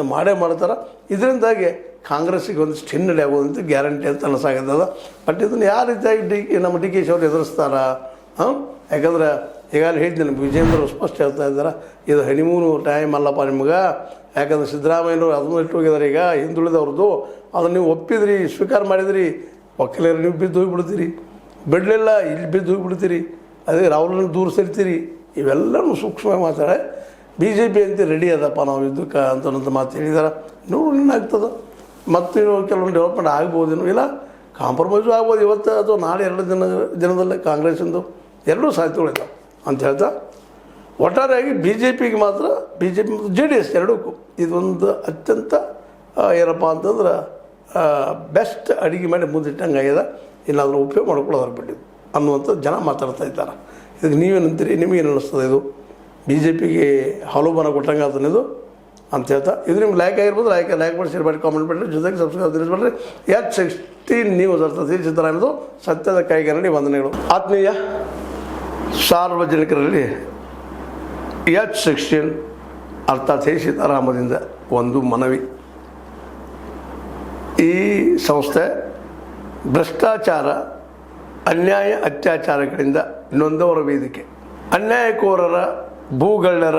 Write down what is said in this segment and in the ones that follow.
ಮಾಡೇ ಮಾಡ್ತಾರೆ. ಇದರಿಂದಾಗಿ ಕಾಂಗ್ರೆಸ್ಸಿಗೆ ಒಂದಿಷ್ಟು ಹಿನ್ನಡೆ ಆಗೋದಂತ ಗ್ಯಾರಂಟಿ ಅಂತ ಅನಿಸಾಗತ್ತದ. ಬಟ್ ಇದನ್ನು ಯಾವ ರೀತಿಯಾಗಿ ನಮ್ಮ ಡಿ ಕೆ ಶಿ ಅವರು ಎದುರಿಸ್ತಾರ? ಯಾಕಂದ್ರೆ ಈಗಾಗಲೇ ಹೇಳ್ತೀನಿ, ವಿಜೇಂದ್ರ ಸ್ಪಷ್ಟ ಹೇಳ್ತಾ ಇದ್ದಾರೆ, ಇದು ಹನಿಮೂನು ಟೈಮ್ ಅಲ್ಲಪ್ಪ ನಿಮ್ಗೆ. ಯಾಕಂದ್ರೆ ಸಿದ್ದರಾಮಯ್ಯನವರು ಅದನ್ನು ಇಟ್ಟು ಹೋಗಿದ್ದಾರೆ. ಈಗ ಹಿಂದುಳಿದವ್ರದ್ದು ಅದನ್ನು ನೀವು ಒಪ್ಪಿದ್ರಿ, ಸ್ವೀಕಾರ ಮಾಡಿದ್ರಿ, ಒಕ್ಕಲಿಗರು ನೀವು ಬಿದ್ದು ಹೋಗಿಬಿಡ್ತೀರಿ, ಬಿಡಲಿಲ್ಲ ಇಲ್ಲಿ ಬಿದ್ದು ಹೋಗಿಬಿಡ್ತೀರಿ, ಅದೇ ರಾಹುಲ್ನ ದೂರ ಸರಿತೀರಿ. ಇವೆಲ್ಲನೂ ಸೂಕ್ಷ್ಮ ಮಾತಾಡೆ BJP ಅಂತ ರೆಡಿ ಅದಪ್ಪ ನಾವು ಯುದ್ಧಕ್ಕೆ ಅಂತ ಮಾತು ಹೇಳಿದಾರೆ. ನೋಡು ಏನಾಗ್ತದೆ, ಮತ್ತು ಕೆಲವೊಂದು ಡೆವಲಪ್ಮೆಂಟ್ ಆಗ್ಬೋದೇನೋ, ಇಲ್ಲ ಕಾಂಪ್ರಮೈಸು ಆಗ್ಬೋದು ಇವತ್ತು ಅಥವಾ ನಾಳೆ 2 ದಿನದಲ್ಲೇ ಕಾಂಗ್ರೆಸ್ಸಿಂದು ಎರಡೂ ಸಾಧ್ಯತೆಗಳಿದ್ದಾವೆ ಅಂತ ಹೇಳ್ತಾ, ಒಟ್ಟಾರೆಯಾಗಿ BJPಗೆ ಮಾತ್ರ BJP ಮತ್ತು JDS ಎರಡಕ್ಕೂ ಇದೊಂದು ಅತ್ಯಂತ ಏನಪ್ಪ ಅಂತಂದ್ರೆ ಬೆಸ್ಟ್ ಅಡುಗೆ ಮಾಡಿ ಮುಂದಿಟ್ಟಂಗೆ ಆಗ್ಯದ. ಇಲ್ಲಾದರೂ ಉಪಯೋಗ ಮಾಡ್ಕೊಳ್ಳೋದ್ರ ಬಿಟ್ಟಿದ್ದು ಅನ್ನುವಂಥ ಜನ ಮಾತಾಡ್ತಾ ಇದ್ದಾರೆ. ಇದಕ್ಕೆ ನೀವೇನಂತೀರಿ? ನಿಮಗೇನು ಅನ್ನಿಸ್ತದೆ? ಇದು BJPಗೆ ಹಲೋಬನ ಕೊಟ್ಟಂಗೆ ಅದನ್ನ ಇದು ಅಂತ ಹೇಳ್ತಾ, ಇದು ನಿಮ್ಗೆ ಲೈಕ್ ಆಗಿರ್ಬೋದು. ಲೈಕ್ ಮಾಡಿ, ಶೇರ್ ಮಾಡಿ, ಕಾಮೆಂಟ್ ಮಾಡಿರಿ, ಜೊತೆಗೆ ಸಬ್ಸ್ಕ್ರೈಬ್ ತಿಳಿಸ್ಬಿಡ್ರಿ. H16 ನ್ಯೂಸ್ ಅರ್ಥಾತ್ ಸಿದ್ದರಾಮಯ್ಯದು ಸತ್ಯದ ಕೈಗನ್ನಡಿ ವಂದನೆಗಳು. ಆತ್ಮೀಯ ಸಾರ್ವಜನಿಕರಲ್ಲಿ H16 ಅರ್ಥಾತ್ ಸೀತಾರಾಮದಿಂದ ಒಂದು ಮನವಿ. ಈ ಸಂಸ್ಥೆ ಭ್ರಷ್ಟಾಚಾರ, ಅನ್ಯಾಯ, ಅತ್ಯಾಚಾರಗಳಿಂದ ನೊಂದವರ ವೇದಿಕೆ. ಅನ್ಯಾಯಕೋರರ, ಭೂಗಳ್ಳರ,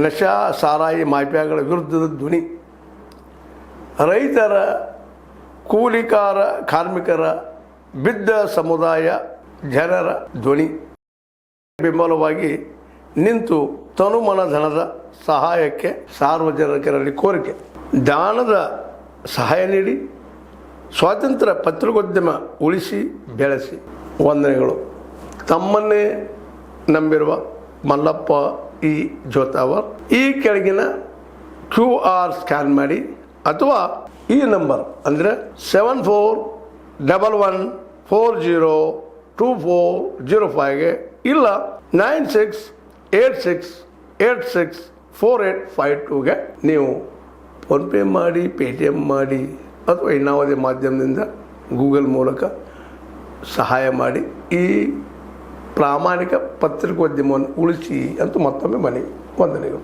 ನಶಾ ಸಾರಾಯಿ ಮಾಫಿಯಾಗಳ ವಿರುದ್ಧದ ಧ್ವನಿ. ರೈತರ, ಕೂಲಿಕಾರ, ಕಾರ್ಮಿಕರ, ಬಿದ್ದ ಸಮುದಾಯ ಜನರ ಧ್ವನಿ. ಬೆಂಬಲವಾಗಿ ನಿಂತು ತನುಮನ ಧನದ ಸಹಾಯಕ್ಕೆ ಸಾರ್ವಜನಿಕರಲ್ಲಿ ಕೋರಿಕೆ. ದಾನದ ಸಹಾಯ ನೀಡಿ ಸ್ವಾತಂತ್ರ್ಯ ಪತ್ರಿಕೋದ್ಯಮ ಉಳಿಸಿ ಬೆಳೆಸಿ. ವಂದನೆಗಳು. ತಮ್ಮನ್ನೇ ನಂಬಿರುವ ಮಲ್ಲಪ್ಪ ಇ ಜೋತಾವರ್. ಈ ಕೆಳಗಿನ QR ಸ್ಕ್ಯಾನ್ ಮಾಡಿ ಅಥವಾ ಈ ನಂಬರ್ ಅಂದರೆ 7411402405ಗೆ ಇಲ್ಲ 9686864852ಗೆ ನೀವು ಫೋನ್ಪೇ ಮಾಡಿ, ಪೇಟಿಎಮ್ ಮಾಡಿ ಅಥವಾ ಇನ್ನಾವುದೇ ಮಾಧ್ಯಮದಿಂದ ಗೂಗಲ್ ಮೂಲಕ ಸಹಾಯ ಮಾಡಿ ಈ ಪ್ರಾಮಾಣಿಕ ಪತ್ರಿಕೋದ್ಯಮವನ್ನು ಉಳಿಸಿ ಅಂತ ಮತ್ತೊಮ್ಮೆ ಮನವಿ. ವಂದನೆಗಳು.